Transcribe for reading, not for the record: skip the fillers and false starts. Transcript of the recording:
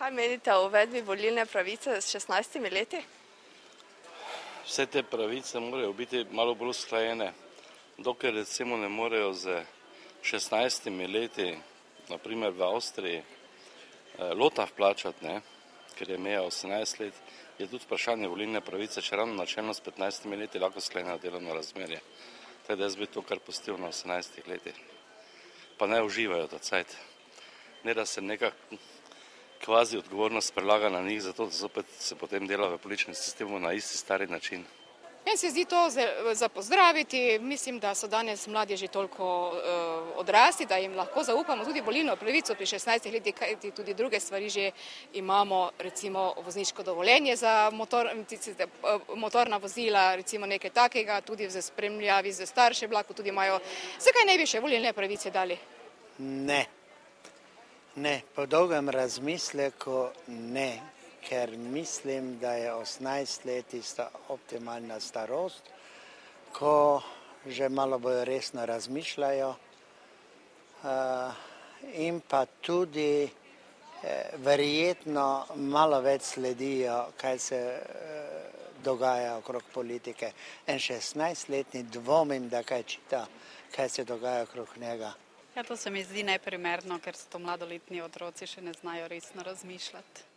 Kaj menite o uvedbi volilne pravice s 16 leti? Vse te pravice morajo biti malo bolj usklajene. Dokler recimo ne morejo z 16 leti, naprimer v Avstriji, lotav plačati, ker je meja 18 let, je tudi vprašanje volilne pravice, če ravno načelno s 15 leti lahko sklenejo delovno razmerje. Teda jaz bi to kar pustil na 18 letih. Pa ne uživajo ta cajt. Ne da se neka kvazi odgovornost prelaga na njih, zato da zopet se potem dela v političnem sistemu na isti stari način. Meni se zdi to za pozdraviti, mislim, da so danes mladi že toliko odrasli, da jim lahko zaupamo tudi volilno pravico pri 16 letih, kajti tudi druge stvari že imamo, recimo vozniško dovoljenje za motorna vozila, recimo nekaj takega, tudi v spremljavi za starše vlaku tudi imajo. Zakaj ne bi še volilne pravice dali? Ne, po dolgem razmisleku ne. Ker mislim, da je 18 let tista optimalna starost, ko že malo bolj resno razmišljajo in pa tudi verjetno malo več sledijo, kaj se dogaja okrog politike. En 16-letni dvomim, da kaj čita, kaj se dogaja okrog njega. Ja, to se mi zdi neprimerno, ker so to mladoletni otroci še ne znajo resno razmišljati.